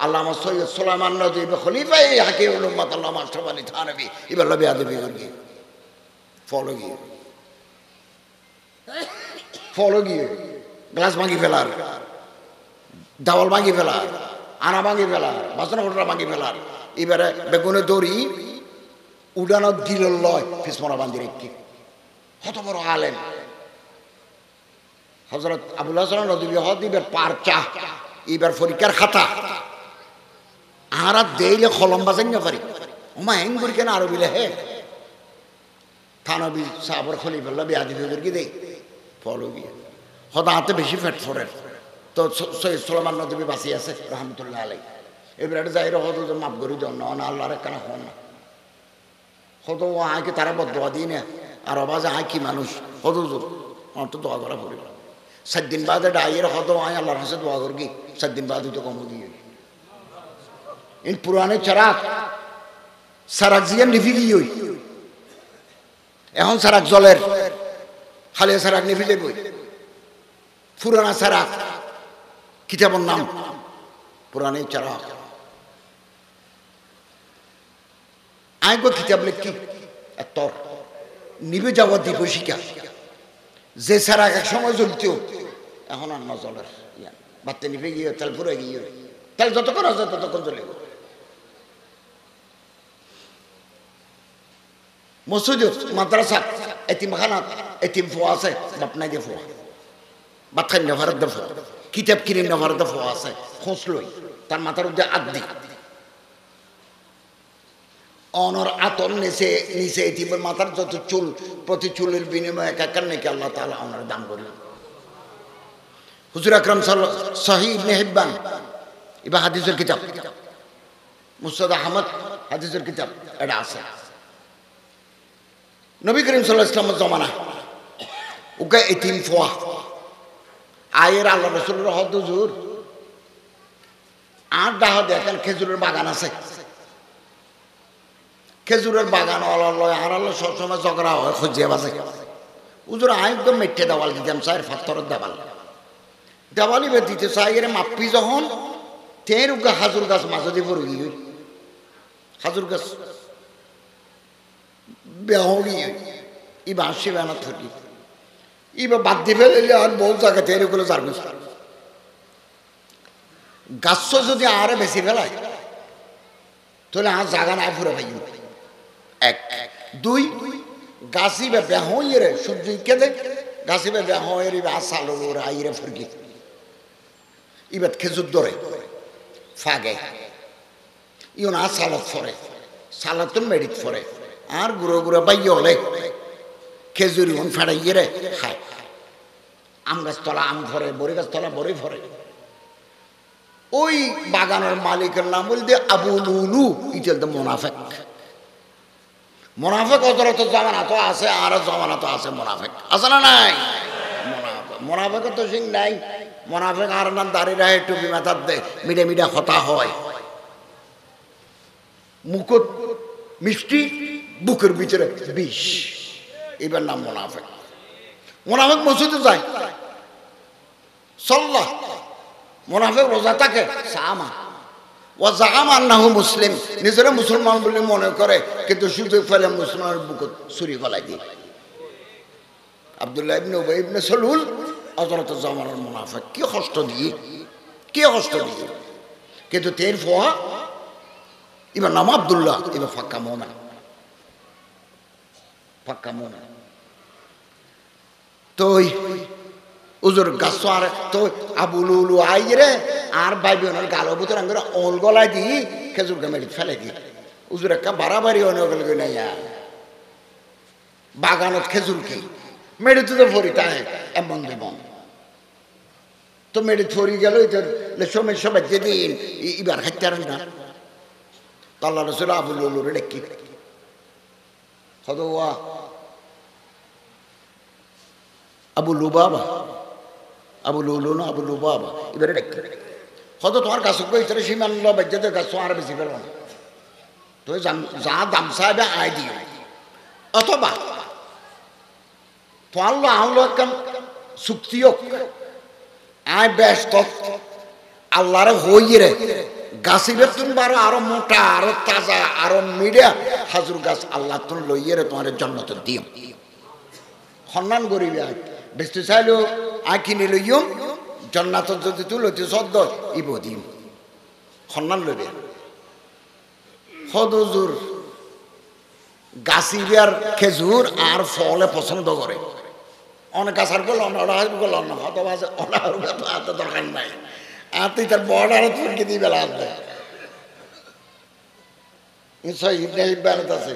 আল্লামা সৈয়দ সুলাইমান নদভী খলিফা এই হাকিমুল উম্মাত আল্লামা আশরাফ আলী থানভী এবার বেয়াদবি করে ফলো গিয়ে গ্লাস ভাঙি ফেলার দাওয়াল ভাঙি ফেলার আনা ভাঙি ফেলার বাসন ঘটনা ভাঙি ফেলার এবারে বেগুনে দড়ি উড়ানো দিল লয় ফিসমরা বান্ধি রেখে কত বড় আলেম হযরত আবুল হাসান নদভী হদিবের পার চা এবার পরীক্ষার খাতা আর দেইলে কলম বাজাই না পারি ওমা হেং করি কেন আরো বিলে হে থানবী সাহাবর খলিফাল্লাহ বেয়াদবি কি দেই ফলো গিয়ে হদা হাতে বেশি ফেট ফোরের তো সৈয়দ সুলাইমান নদভী বাঁচি আছে রহমতুল্লাহ আলাই এবারে যাই হদ মাফ করি দেন না আল্লাহর কেন হন না হদ আঁকে তারা বদোয়া দিই না আর অবাজে আয় কি মানুষ হদ আমার তো দোয়া করা পড়ে 7 দিন বাদে ডাইয়ের হদ আয় আল্লাহর কাছে দোয়া করি 7 দিন বাদ তো কম দিয়ে इन पुराने चराग साराक जिया निभि गई এখন সারাক জলের খালি সারাক নিভি যাইব পুরানা সারাক কিতাবের নাম পুরানে চারাক আইগো কিতাব লিখি তোর নিভে যাওয়া দীপশিকা যে সারাক এক সময় জ্বলতেও এখন আর না জলের বাত্তে নিভে গিয়ে তেল পুরে গিয়ে তেল যতক্ষণ আছে ততক্ষণ জ্বলে মসজিদ মাদ্রাসা এতিমখানা এতিম ফোয়া আছে বাপ নাই দিয়ে ফোয়া বাত খাই নেভার দে ফোয়া কিতাব কিনে নেভার দে ফোয়া আছে খোঁজ লই তার মাথার উদ্দে আদি অনর আতন নিচে নিচে এতিমের মাথার যত চুল প্রতি চুলের বিনিময়ে এক এক নাকি আল্লাহ তাআলা ওনার দাম করলেন হুজুর আকরাম সহিহ ইবনে হিব্বান ইবা হাদিসের কিতাব মুসনাদ আহমদ হাদিসের কিতাব এটা আছে নবী করিম সাল্লাল্লাহু আলাইহি ওয়াসাল্লামের জমানা ওকে এতিম ফোয়া আয়ের আল্লাহ রাসূলের হদ হুজুর আর দাহ দেখেন খেজুরের বাগান আছে খেজুরের বাগান আল্লাহ আর আল্লাহ সবসময় ঝগড়া হয় খুঁজে বাজে হুজুর আয় একদম মেটে দেওয়াল দিতাম চায়ের পাথরের দেওয়াল দেওয়ালি বে দিতে চাই এর মাপি যখন তের উগা হাজুর গাছ মাঝে দিয়ে পড়ে গিয়ে হাজুর গাছ বেহগি ই বাঁশি বানা থাকি ইবা বাদ দিয়ে ফেলে আর বহু জায়গাতে এরগুলো যাবে গাছ যদি আরে বেশি ফেলায় তাহলে আর জাগা নাই ফুরে ভাই এক দুই গাছি বা বেহইরে সূর্য কেদে গাছি বা বেহইরে আসালো আইরে ফুরগি ইবাদ খেজুর ধরে ফাগে ইউন আর সালাদ ফরে সালাতুন মেডিত ফরে আর গুঁড়ো গুঁড়ো বাইয়ে হলে খেজুরি হন ফেড়াইয়ে রে খায় আম গাছ তলা আম ফরে বড়ি গাছ তলা বড়ি ফরে ওই বাগানের মালিকের নাম বলতে আবু লুলু ইটেল তো মোনাফেক মোনাফেক অত জমানা তো আছে আর জমানা তো আছে মোনাফেক আছে না নাই মোনাফেক তো সিং নাই মোনাফেক আর নাম দাঁড়িয়ে রাহে টুপি মাথার দে মিডে মিডে হতা হয় মুকুট মিষ্টি বুকের ভিতরে বিষ এবার নাম মোনাফেক মোনাফেক মসজিদে যায় সল্লাহ মোনাফেক রোজা থাকে সামা ও জামা আন্নাহু মুসলিম নিজেরা মুসলমান বলে মনে করে কিন্তু সুযোগ ফেলে মুসলমানের বুকুত ছুরি গলায় দিয়ে আব্দুল্লাহ ইবনে উবাই ইবনে সালুল হযরত জামানের মুনাফিক কি কষ্ট দিয়ে কিন্তু তের ফোয়া এবার নাম আব্দুল্লাহ এবার ফাক্কা মুমিন তো উজুর গাছ আর তো আবুলুলু আইরে আর বাইবেনের গালো ভিতরে আঙ্গুর অল গলায় দিই খেজুর গামের ফেলে দিই উজুর একটা বাড়াবাড়ি অনেক নাই বাগানত খেজুর খেয়ে মেরে তো ফরি তাই এমন দেবন তো মেরে ফরি গেল সময় সবাই যেদিন এবার খাইতে না আল্লাহ রসুল আবুলুলুর ডেকি হদোয়া আবু লুবাবা আবু লুলু না আবু লুবাবা এবারে ডেকে হয়তো তোমার গাছ ইতারে সীমান বাজ্যতে গাছ আর বেশি ফেলো না তো যা দাম সাহেবে আয় দিও অথবা তোমার আনলো একখান চুক্তিও আয় ব্যস্ত আল্লাহরে হইরে গাছিরে তুমি বারো আরো মোটা আরো তাজা আরো মিডিয়া হাজুর গাছ আল্লাহ তুমি লইয়ে তোমার জন্নত দিও সন্মান করিবি আয় বেশি চাইলেও আয় কিনে লইও জন্নাত যদি তুই লইতে সদ্য ইব দিও সন্মান লইবে হদুজুর গাছিরিয়ার খেজুর আর ফলে পছন্দ করে অনেক গাছার করলো করলো না হয়তো আছে এত দরকার নাই আর তুই তার বড় আরো তুলকে দিয়ে বেলা আসবে বেড়াতে আছে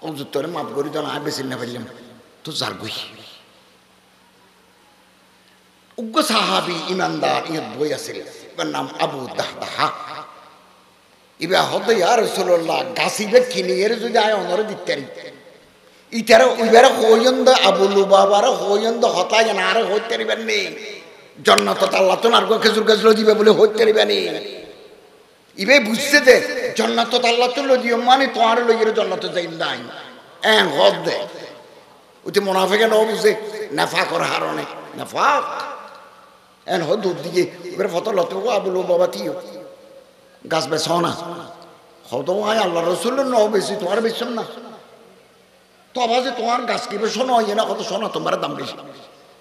ও তোরে মাপ করি তো না বেশি না পারলাম তো যার গই উগ্র সাহাবি ইমানদার ইয়ত বই আছিল এবার নাম আবু দাহদাহা এবার হতো ইয়া রাসূলুল্লাহ গাছিবে কিনে এর যদি আয় অনরে দিতে ইতারা ওইবারে হইন্দ আবু লুবাবার হইন্দ হতায় না আর হইতে পারিবেন নি জন্নত আল্লাহ তো আর খেজুর গাছ দিবে বলে হইতে পারিবেন ইবে বুঝতে দে জন্নত আল্লাহ তো দিও মানে তোমার লইয়ের জন্নত যাই নাই হদ দে ওইতে মুনাফিকে ন বুঝে নাফাকর হারণে নাফাক হদ দিয়ে এবার ফটো লতে আবু লুবাবা তিও গাছ বেছ না হত আয় আল্লাহ রসুল্লের ন বেশি তোমার বেশন না তো আবার যে তোমার গাছ কি শোনো হয় না কত শোনো তোমার দাম বেশি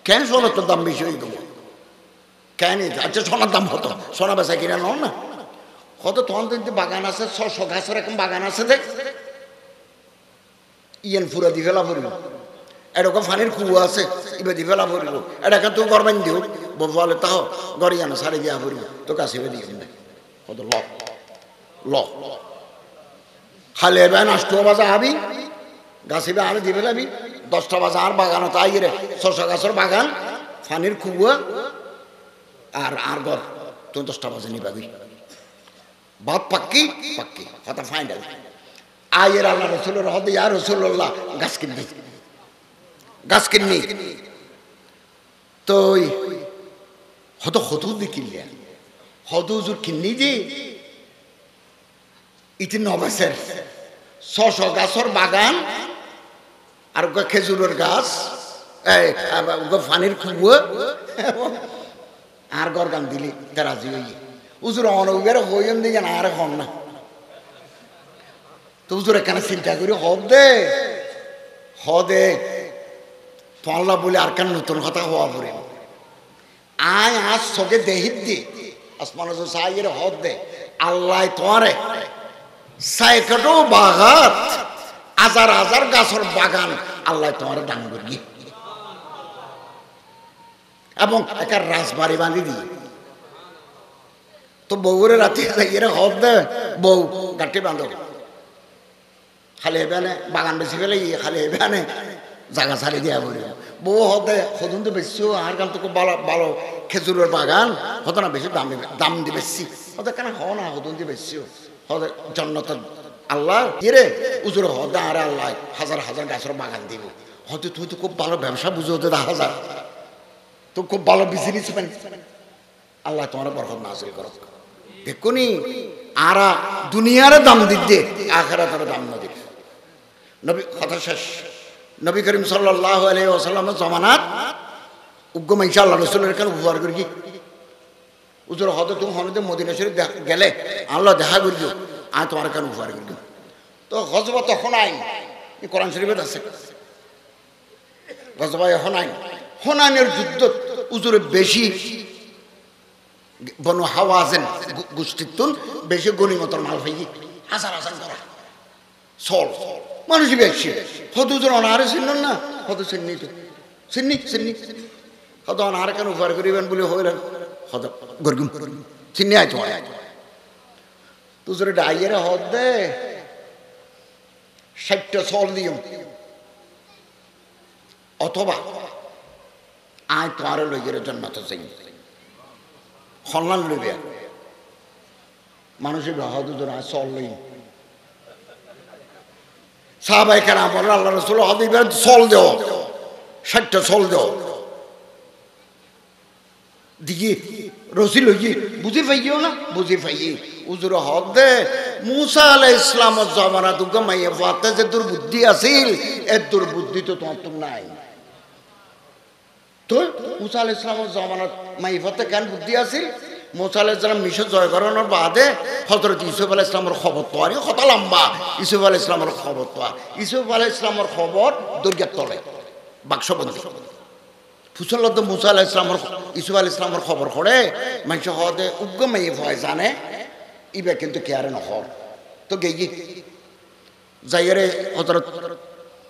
কেন শোনো তোর দাম বেশি হয়ে দেবো কেন আচ্ছা সোনার দাম হতো সোনা বেচা কিনা নন না হয়তো তোমার যদি বাগান আছে 600 গাছের এরকম বাগান আছে দেখ ইয়েন ফুরা দি ফেলা পড়িব এরকম ফানির কুয়া আছে ইবে দি ফেলা পড়িব এটাকে তুই গরবাইন দিও বলে তাও গড়িয়ানো সারি দিয়া পড়িব তো কাছে দিয়ে দেয় হয়তো ল খালে বেন 8 বাজা হাবি গাছিবে আর দিবে যাবি 10টা বাজে আর বাগান তাই রে 600 গাছের বাগান ফানির কুয়া আর ঘর তুই 10টা বাজে নিবাবি বাদ পাক্কি কথা ফাইনাল আয়ের আল্লাহ রসুলের হদে ইয়া রাসূলুল্লাহ গাছ কিননি তো হতো দেখিলে হদুজুর কিন্নি যে ইতি নবাসের 600 গাছের বাগান আর খেজুরের গাছ ফানির খুব আর গরগান দিলি রাজি হইয়ে উজুর অনবের হইন দিকে না আর হন না তো উজুর এখানে চিন্তা করি হদে তো আল্লাহ বলে আর কেন নতুন কথা হওয়া পড়ে আয় আজ চোখে দেহিত দি আসমান সাইয়ের হদ দে আল্লাহ তোমারে সাইকেটো বাগাত হাজার হাজার গাছের বাগান আল্লাহ তোমার দান করি এবং একটা রাজবাড়ি বাঁধি দিই তো বউরে রাতে এর হদ দে বউ গাঠি বাঁধো খালি হেবে বাগান বেশি ফেলে খালি হেবে জায়গা ছাড়ি দিয়া বলি বউ হদে সদন তো বেশিও আর কাল তো খুব ভালো ভালো খেজুরের বাগান হতো না বেশি দাম দিয়ে বেশি হতে কেন হও না সদন দিয়ে বেশিও হদে জন্নত আল্লাহ রে উজুর হদে আরে আল্লাহ হাজার হাজার গাছের বাগান দিব হয়তো তুই তো খুব ভালো ব্যবসা বুঝে হতে হাজার তো খুব ভালো বিজনেসম্যান আল্লাহ তোমার বরকত নাজিল করো দেখুনি আরা দুনিয়ারে দাম দিতে আখিরাতের দাম না দিতে নবী কথা শেষ নবী করিম সাল্লাল্লাহু আলাইহি ওয়াসাল্লামের জামানাত উগ্গম ইনশাআল্লাহ রাসূলের কাছে উপহার করি কি উজুর হদে তুমি হনদে মদিনা শরীফ গেলে আল্লাহ দেখা করিও আমি তোমার কাছে উপহার করি তো গজবা তখন আইন কোরআন শরীফে আছে গজবা এখন আইন হুনাইনের যুদ্ধ উজুরে বেশি বনু হাওয়াজেন গোষ্ঠীর বেশি গনিমতের মাল হয়ে হাজার হাজার করা সল মানুষই বেশি হয়তো উজুর অনাহারে চিনলেন না হয়তো চিন্নি তো চিন্নি হয়তো অনাহারে কেন উপহার করিবেন বলে হইলেন হয়তো গরগুম চিন্নি আয় তোমার তুজরে ডাইয়ের হদ দে 60টা সল দিও অথবা আয় তোমার লইয়ের জন্য তো চাই সন্মান লইবে মানুষের হদুজন আয় চল লই সাহাবাই কেরাম বলল আল্লাহ রাসূল হদিবের চল দেও 60টা চল দেও দিকে রসি লই বুঝি পাইও না বুঝি পাই উজুর হদ দে মুসা আলাইহিস সালামের জামানা দুগা মাইয়া ফাতে যে দুর্বুদ্ধি আছিল এ দুর্বুদ্ধি তো তোমার নাই তো মুসা আলাইহিস সালামের জামানাত মাইফতে কেন বুদ্ধি আছিল মুসা আলাইহিস সালাম মিশর জয় করানোর বাদে হযরত ইউসুফ আলাইহিস সালামের খবর তো আর কত লম্বা ইউসুফ আলাইহিস সালামের খবর তো ইউসুফ আলাইহিস সালামের খবর দুর্গের তলে বাক্সবন্দি ফুসলত মুসা আলাইহিস সালামের ইউসুফ আলাইহিস সালামের খবর করে মানুষ হদে উগ্গম মাইয়া ভয় জানে ইবে কিন্তু কেয়ারে নহর তো গেই যাইরে হযরত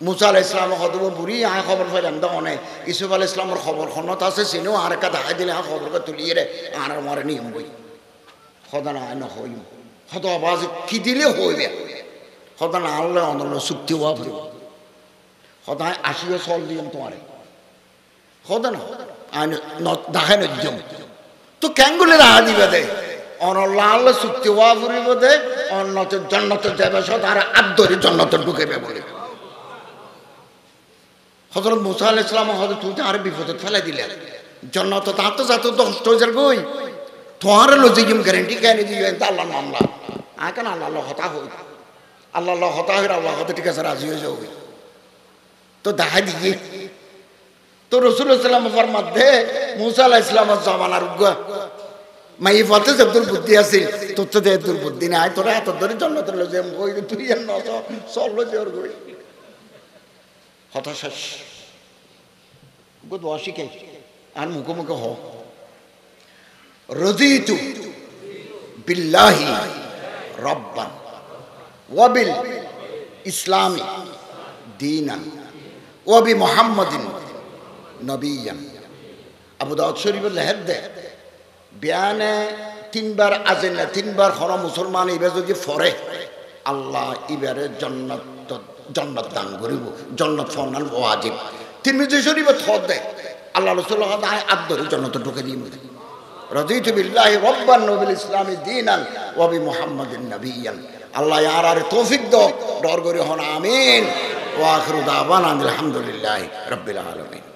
মুসা আলাইহিস সালাম হদব বুড়ি আয় খবর পাইলাম তো অনেক ইউসুফ আলাইহিস সালামের খবর খনত আছে চিনো আর একটা দেখাই দিলে আ খবরকে তুলিয়ে রে আর মরে নিয়ম বই সদা না আয় নহই সদ আবাজ কি দিলে হইবে সদা না আনলে অনল চুক্তি হওয়া ফুরিব সদায় 80 চল দিম তোমারে সদা না আইন দেখাই নিয়ম তো কেঙ্গুলে রাহা দিবে দে অনলাল চুক্তি হওয়া ফুরিব দে অন্যতে জন্নতে যাবে সদ আর আদরি জন্নতে ঢুকেবে বলে হযরত মুসা আলাইহিস সালাম হযরত তুই আর বিপদে ফেলাই দিলেন জন্নত তাত যাত দষ্ট হয়ে যার গই তোমার লজিকিম গ্যারান্টি কেন দিও এটা আল্লাহর মামলা আকেন আল্লাহ হতা হই আল্লাহ হতা হই আল্লাহ হতে ঠিক আছে রাজি হয়ে যাও তো দেখা দিয়ে তো রাসূলুল্লাহ সাল্লাল্লাহু আলাইহি ওয়াসাল্লাম মধ্যে মুসা আলাইহিস সালামের জামানার উগ্গা মাই ফতে যে দুর্বুদ্ধি আছে তোর তো দে দুর্বুদ্ধি নাই তোরা এত ধরে জন্নতের লজে কই তুই এর নস চল জোর গই হতাশা গুড ওয়াশিকে আর মুখোমুখি হ রাদিতু বিল্লাহি রাব্বান ওয়া বিল ইসলামি দীনান ওয়া বি মুহাম্মাদিন নবিয়্যান আবু দাউদ শরীফের লেহেদ দে বিয়ানে 3 বার আজেন 3 বার হর মুসলমান ইবে যদি ফরে আল্লাহ ইবারে জান্নাত দান করিব জান্নাত ফরমান ওয়াজিব তিরমিজি শরীফে থদ দেয় আল্লাহ রাসূলুল্লাহ আদরে জান্নাতে ঢুকে দিই রাদিতু বিল্লাহি রাব্বান ওয়া বিল ইসলামি দীনান ওয়া বি মুহাম্মাদিন নবিয়্যান আল্লাহ ইয়ার তৌফিক দাও ডর করে হন আমিন ওয়া আখিরু দাওয়ানা আলহামদুলিল্লাহি রাব্বিল আলামিন।